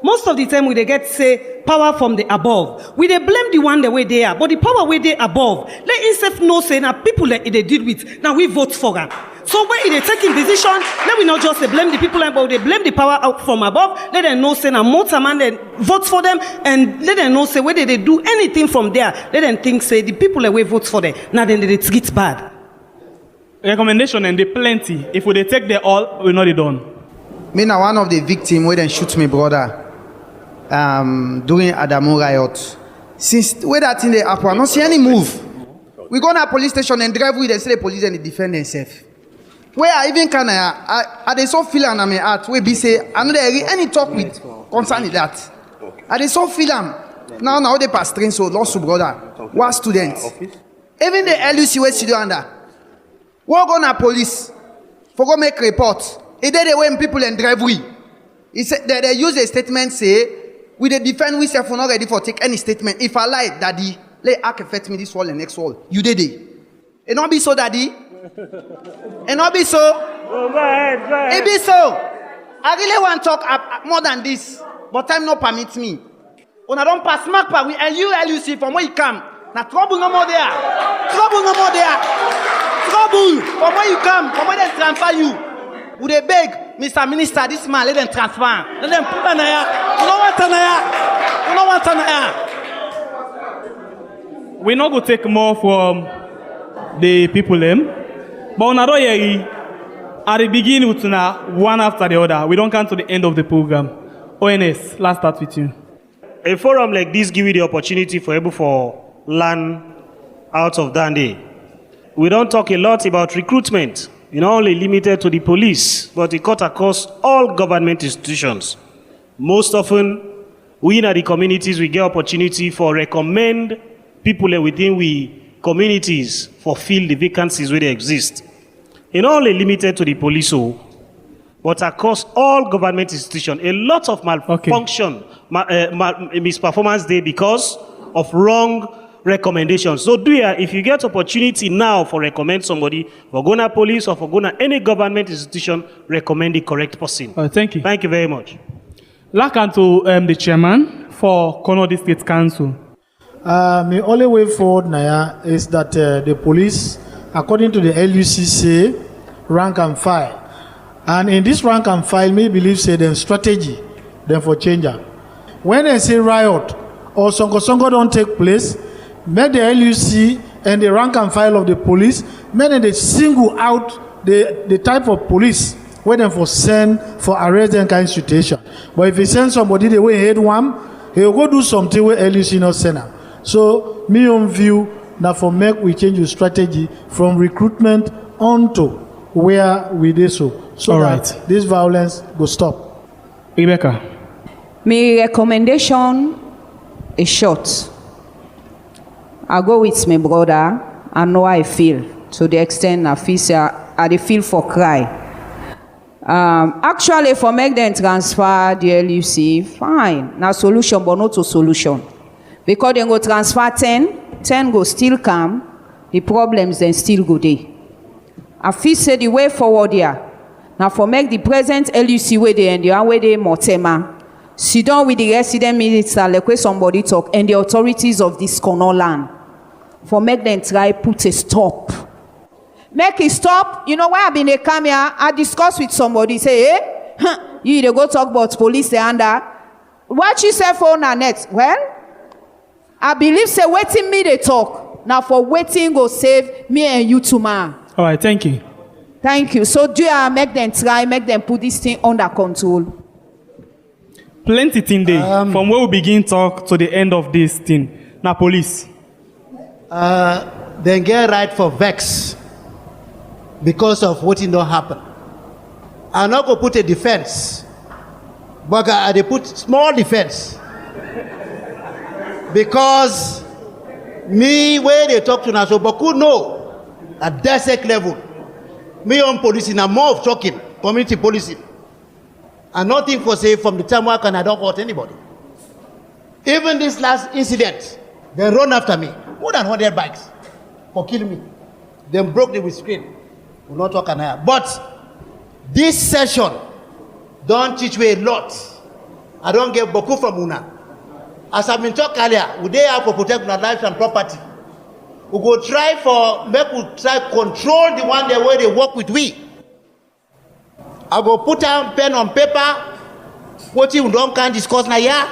P: most of the time we dey get say power from the above. We dey blame the one the way they are, but the power way they above. Let himself know say na people that they deal with. Now we vote for them. So when they taking decision, let we not just say blame the people, but they blame the power out from above. Let them know say na more man then vote for them, and let them know say whether they do anything from there. Let them think say the people that we vote for them. Now then they get bad.
B: Recommendation and they plenty. If we dey take the all, we know they done.
F: Me na one of the victims where they shoot me brother during Adamu riot. Since where that thing they happen, I don't see any move. We go to a police station and drive with and say the police and they defend themselves. Where I even can I they so feel on my heart where be say I know there any talk with concerning that. I they so feel am now they pass train so lost to brother one student. Even the LUC where sit under. Walk on a police for go make report. It did when people and drive we. He said they use a statement say we dey defend we self not ready for take any statement. If I lie, daddy, let act affect me this wall and next wall. You did it. It not be so, daddy. It not be so.
I: Go ahead.
F: It be so. I really want to talk more than this, but time not permit me. When I don't pass mark pa we and you see from where you come. Now trouble no more there. Trouble no more there. Trouble from where you come. From where they transfer you. Would they beg, Mr. Minister, this man, let them transfer. Let them put an aya. You know what an aya? You know what an aya?
B: We not go take more from the people them. But on at the beginning, with one after the other. We don't come to the end of the program. ONS, let's start with you.
I: A forum like this give you the opportunity for able for learn out of Dundee. We don't talk a lot about recruitment. Not only limited to the police, but it cut across all government institutions. Most often, we in the communities, we get opportunity for recommend people within we communities for fill the vacancies where they exist. Not only limited to the police, but across all government institutions. A lot of malfunction, misperformance there because of wrong recommendations. So if you get opportunity now for recommend somebody, for Gona police or for Gona any government institution, recommend the correct person.
B: Thank you.
I: Thank you very much.
B: Lakan to the chairman for Kono District Council.
J: My only way forward now is that the police, according to the LUCC, rank and file. And in this rank and file, me believe say them strategy, then for changer. When they say riot or songo don't take place, make the LUC and the rank and file of the police, make them they single out the type of police where them for send for arrest and kind of situation. But if he send somebody the way he had one, he will go do something where LUC not send him. So me own view now for make we change the strategy from recruitment onto where we did so
B: all
J: that
B: right.
J: This violence will stop.
B: Rebecca.
D: My recommendation is short. I go with my brother. I know how I feel. To the extent I feel say I feel for cry. Actually, for make them transfer the LUC, fine. Now solution, but not a solution. Because they go transfer 10 go still come. The problems then still go there. I feel say the way forward here. Now for make the present LUC way they and the one way they Motema. Sit down with the resident minister, like where somebody talk, and the authorities of this Kono land. For make them try put a stop. Make it stop. You know why I've been a come here? I discuss with somebody, say, you they go talk about police they under. Watch yourself on our net. Well, I believe say waiting me they talk. Now for waiting go save me and you tomorrow.
B: All right, thank you.
D: Thank you. So do you make them try, make them put this thing under control?
B: Plenty thing there. From where we begin talk to the end of this thing. Now police.
C: They get right for vex because of what did not happen. I'm not going to put a defense, but they put small defense. Because me, where they talk to now, so but could know at DSEC level, me on policing, I'm more of talking, community policing. And nothing for say from the time I don't hurt anybody. Even this last incident, they run after me. More than 100 bikes for killing me. They broke the windscreen. We'll not talk now. But this session don't teach me a lot. I don't get boku from Una. As I've been talking earlier, we dey have to protect my life and property. We go try control the one way they work with we. I go put down pen on paper, what you don't can discuss now here.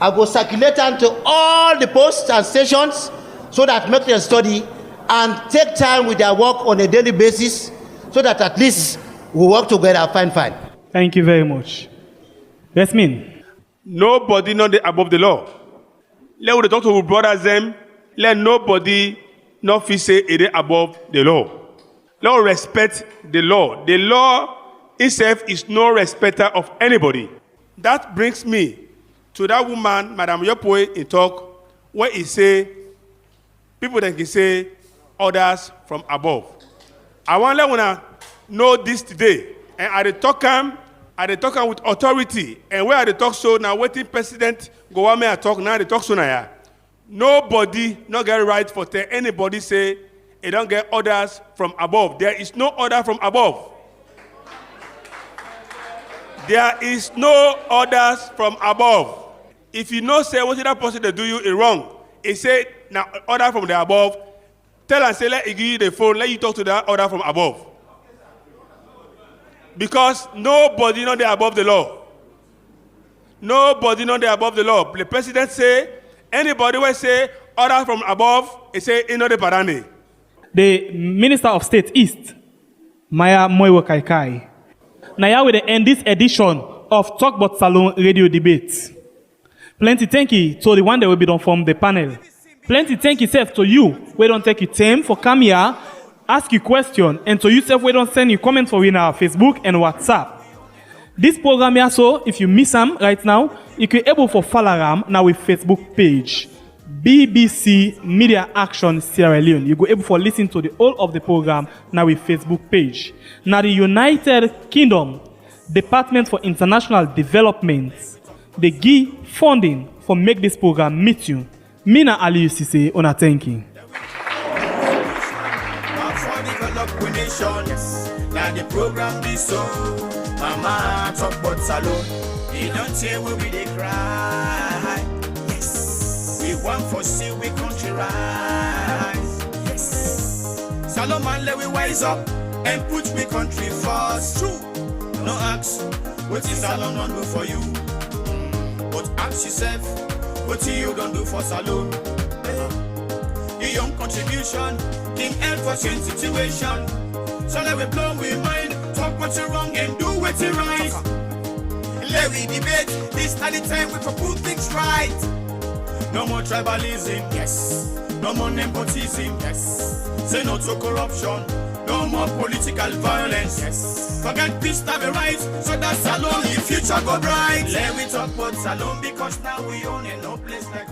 C: I go circulate to all the posts and stations so that make them study and take time with their work on a daily basis so that at least we work together fine.
B: Thank you very much. Yasmin.
E: Nobody not above the law. Let we talk to our brothers them. Let nobody not feel say it is above the law. Let us respect the law. The law itself is no respecter of anybody. That brings me to that woman, Madam Yopoe, in talk, where he say, people that can say orders from above. I want to let you know this today. And I talk with authority. And where I talk so now, waiting President go on me I talk now, they talk so now. Nobody not get right for tell anybody say they don't get orders from above. There is no order from above. There is no orders from above. If you know say what that person they do you is wrong, he say now order from the above. Tell and say let he give you the phone, let you talk to that order from above. Because nobody know they above the law. Nobody know they above the law. The president say anybody will say order from above, he say in the parani.
B: The Minister of State East, Maya Moiwo Kaikai. Now we end this edition of Talk But Salon Radio Debate. Plenty thank you to the one that will be done from the panel. Plenty thank you self to you. We don't take your time for come here, ask you question, and to yourself we don't send you comments for in our Facebook and WhatsApp. This program here, so if you miss them right now, you can able for follow them now with Facebook page. BBC Media Action Sierra Leone. You go able for listen to the whole of the program now with Facebook page. Now the United Kingdom Department for International Development, they give funding for make this program meet you. Mina Ali Sise on a thanking.
A: Now the program be so. Mama talk about salon. They don't say we be they cry. Yes. We want for see we country rise. Yes. Salon man let we wise up and put we country first. True. No ask what is salon don't do for you. But ask yourself what you don't do for salon. Your young contribution can help for change situation. So let we blow we mind, talk what's wrong and do what's right. Let we debate, this time the time we put things right. No more tribalism, yes. No more nepotism, yes. Say no to corruption, no more political violence, yes. Forget peace, have a right, so that salon, the future go bright. Let we talk about salon because now we own it, no place like